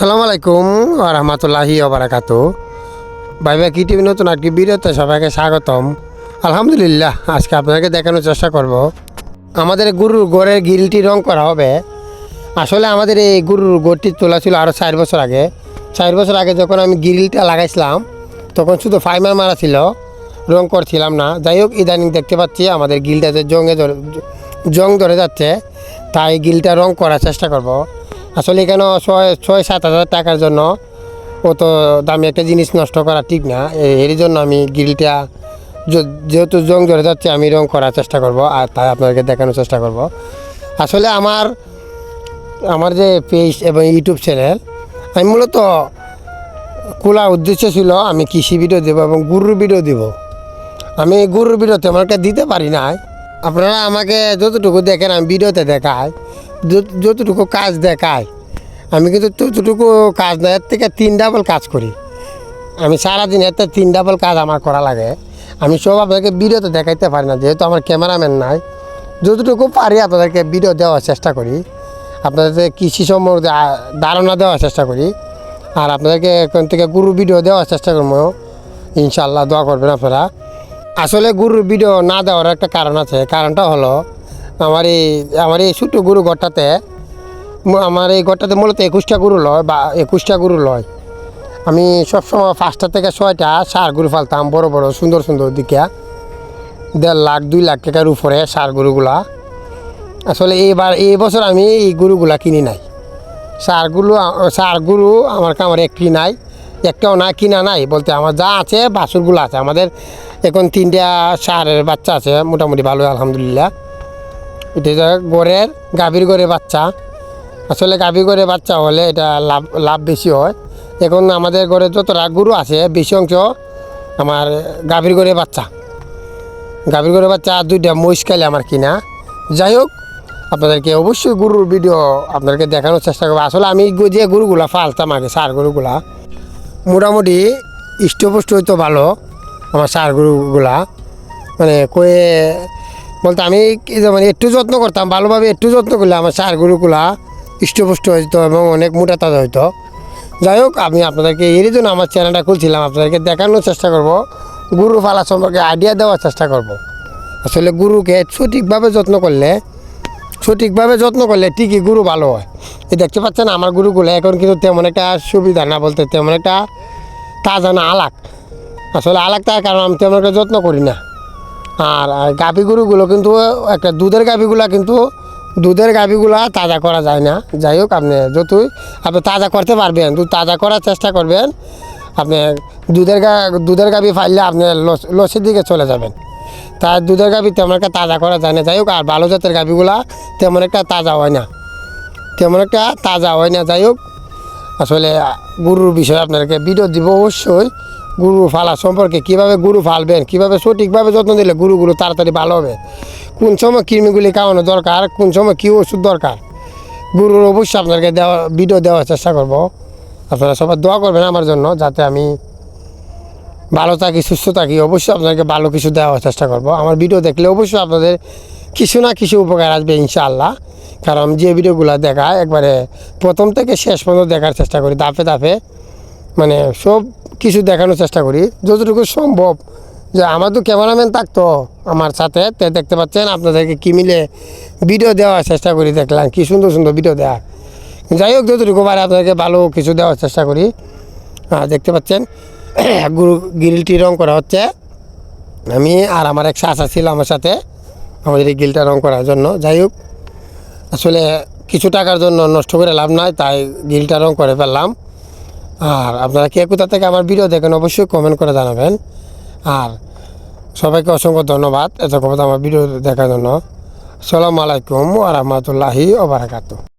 আসসালামু আলাইকুম ওয়া রাহমাতুল্লাহি ওয়া বারাকাতুহু। ভাই কি টিভি নতুন একটি ভিডিওতে সবাইকে স্বাগতম। আলহামদুলিল্লাহ, আজকে আপনাদেরকে দেখানোর চেষ্টা করব আমাদের গরুর ঘরের গ্রিলটি রং করা হবে। আসলে আমাদের এই গরুর ঘরটি তোলা ছিল আরও 4 বছর আগে। 4 বছর আগে যখন আমি গ্রিলটা লাগাইছিলাম তখন শুধু ফাইমার মারা ছিল, রং করছিলাম না। যাই হোক, ইদানিং দেখতে পাচ্ছি আমাদের গ্রিলটাতে জং ধরে যাচ্ছে, তাই গ্রিলটা রং করার চেষ্টা করব। আসলে এখানে 6-7 হাজার টাকার জন্য অত দামি একটা জিনিস নষ্ট করা ঠিক না। এর জন্য আমি গ্রিলটা যেহেতু জং ধরে যাচ্ছে আমি রং করার চেষ্টা করব, আর তাই আপনাদেরকে দেখানোর চেষ্টা করব। আসলে আমার যে পেজ এবং ইউটিউব চ্যানেল, আমি মূলত খোলার উদ্দেশ্য ছিল আমি কৃষি ভিডিও দেবো এবং গরুর ভিডিও দেব। আমি গরুর ভিডিও তেমন একটা দিতে পারি না। আপনারা আমাকে যতটুকু দেখেন আমি ভিডিওতে দেখাই, যতটুকু কাজ দেখায় আমি কিন্তু ততটুকু কাজ না, এর থেকে 3 ডাবল কাজ করি। আমি সারাদিন এতে 3 ডাবল কাজ আমার করা লাগে। আমি সব আপনাদেরকে ভিডিওতে দেখাইতে পারি না, যেহেতু আমার ক্যামেরাম্যান নাই। যতটুকু পারি আপনাদেরকে ভিডিও দেওয়ার চেষ্টা করি, আপনাদের কৃষি সম্বন্ধে ধারণা দেওয়ার চেষ্টা করি, আর আপনাদেরকে এখান থেকে গরুর ভিডিও দেওয়ার চেষ্টা করবো। ইনশাআল্লাহ দোয়া করবেন আপনারা। আসলে গরুর ভিডিও না দেওয়ার একটা কারণ আছে। কারণটা হলো আমার এই ছোটো গরু ঘরটাতে মূলত 21টা গরু লয় বা 21টা গরু লয়। আমি সবসময় 5টা থেকে 6টা ষাঁড় গরু ফালতাম, বড় বড় সুন্দর সুন্দর দিকে 1.5 লাখ 2 লাখ টাকার উপরে ষাঁড় গরুগুলা। আসলে এই বছর আমি এই গরুগুলা কিনি নাই। ষাঁড় গরু আমার কামারে একটি নাই, একটাও না কিনা নাই বলতে আমার যা আছে বাছুরগুলো আছে। আমাদের এখন 3টা ষাঁড়ের বাচ্চা আছে, মোটামুটি ভালো আলহামদুলিল্লাহ। এটা গড়ের গাভীর গড়ে বাচ্চা। আসলে গাভী গড়ে বাচ্চা হলে এটা লাভ বেশি হয়। এখন আমাদের ঘরে যতটা গরু আছে বেশি অংশ আমার গাভীর গড়ে বাচ্চা। 2টা মহিষ খাইলে আমার কিনা। যাই হোক, আপনাদেরকে অবশ্যই গরুর ভিডিও আপনাদেরকে দেখানোর চেষ্টা করবো। আসলে আমি যে গরুগুলা ফালতাম আগে, ষাঁড় গরুগুলা মোটামুটি ইষ্টপুষ্ট হইতো ভালো। আমার ষাঁড় গরুগুলা বলতে আমি একটু যত্ন করতাম ভালোভাবে। একটু যত্ন করলে আমার ষাঁড় গরুগুলা ইষ্টপুষ্ট হইতো এবং অনেক মোটা তাজা হইতো। যাই হোক, আমি আপনাদেরকে এর জন্য আমার চ্যানেলটা খুলছিলাম, আপনাদেরকে দেখানোর চেষ্টা করব, গরু পালা সম্পর্কে আইডিয়া দেওয়ার চেষ্টা করব। আসলে গরুকে সঠিকভাবে যত্ন করলে ঠিকই গরু ভালো হয়। এই দেখতে পাচ্ছেন আমার গরুগুলো এখন কিন্তু তেমন একটা সুবিধা না, বলতে তেমন একটা তাজা না, আলাক। আসলে আলাক তার কারণ আমি তেমন একটা যত্ন করি না। আর গাভী গরুগুলো কিন্তু একটা দুধের গাভীগুলা তাজা করা যায় না। যাই হোক, আপনি তাজা করতে পারবেন, দুধ তাজা করার চেষ্টা করবেন। আপনি দুধের গাভী ফাইলে আপনি লসের দিকে চলে যাবেন। তার দুধের গাভী তেমন একটা তাজা করা যায় না। যাই হোক, আর ভালো জাতের গাভীগুলা তেমন একটা তাজা হয় না। যাই হোক, আসলে গরুর বিষয়ে আপনাদেরকে ভিডিও দিব অবশ্যই। গরু ফালা সম্পর্কে, কীভাবে গরু ফালবেন, কীভাবে সঠিকভাবে যত্ন দিলে গরুগুলো তাড়াতাড়ি ভালো হবে, কোন সময় কৃমিগুলি খাওয়ানো দরকার, কোন সময় কী ওষুধ দরকার, গরুর অবশ্যই আপনাদেরকে ভিডিও দেওয়ার চেষ্টা করব। আপনারা সবাই দোয়া করবেন আমার জন্য, যাতে আমি ভালো থাকি, সুস্থ থাকি। অবশ্যই আপনাদেরকে ভালো কিছু দেওয়ার চেষ্টা করব। আমার ভিডিও দেখলে অবশ্যই আপনাদের কিছু না কিছু উপকার আসবে ইনশাআল্লাহ। কারণ যে ভিডিওগুলো দেখায় একবারে প্রথম থেকে শেষ পর্যন্ত দেখার চেষ্টা করি, ধাপে ধাপে সব কিছু দেখানোর চেষ্টা করি যতটুকু সম্ভব। যে আমার তো ক্যামেরাম্যান থাকতো আমার সাথে, দেখতে পাচ্ছেন আপনাদেরকে কি মিলে ভিডিও দেওয়ার চেষ্টা করি। দেখলাম কি সুন্দর সুন্দর ভিডিও দেওয়া। যাই হোক, যতটুকু পারে আপনাদেরকে ভালো কিছু দেওয়ার চেষ্টা করি। দেখতে পাচ্ছেন গ্রিলটি রং করা হচ্ছে। আমি আর আমার এক চাচা ছিল আমার সাথে আমাদের এই গ্রিলটা রং করার জন্য। যাই হোক, আসলে কিছু টাকার জন্য নষ্ট করে লাভ নাই, তাই গ্রিলটা রং করে ফেললাম। আর আপনারা কে কোথা থেকে আমার ভিডিও দেখেন অবশ্যই কমেন্ট করে জানাবেন। আর সবাইকে অসংখ্য ধন্যবাদ এতক্ষণ আমার ভিডিও দেখার জন্য। আসসালামু আলাইকুম ওয়া রাহমাতুল্লাহি ওয়া বারাকাতুহু।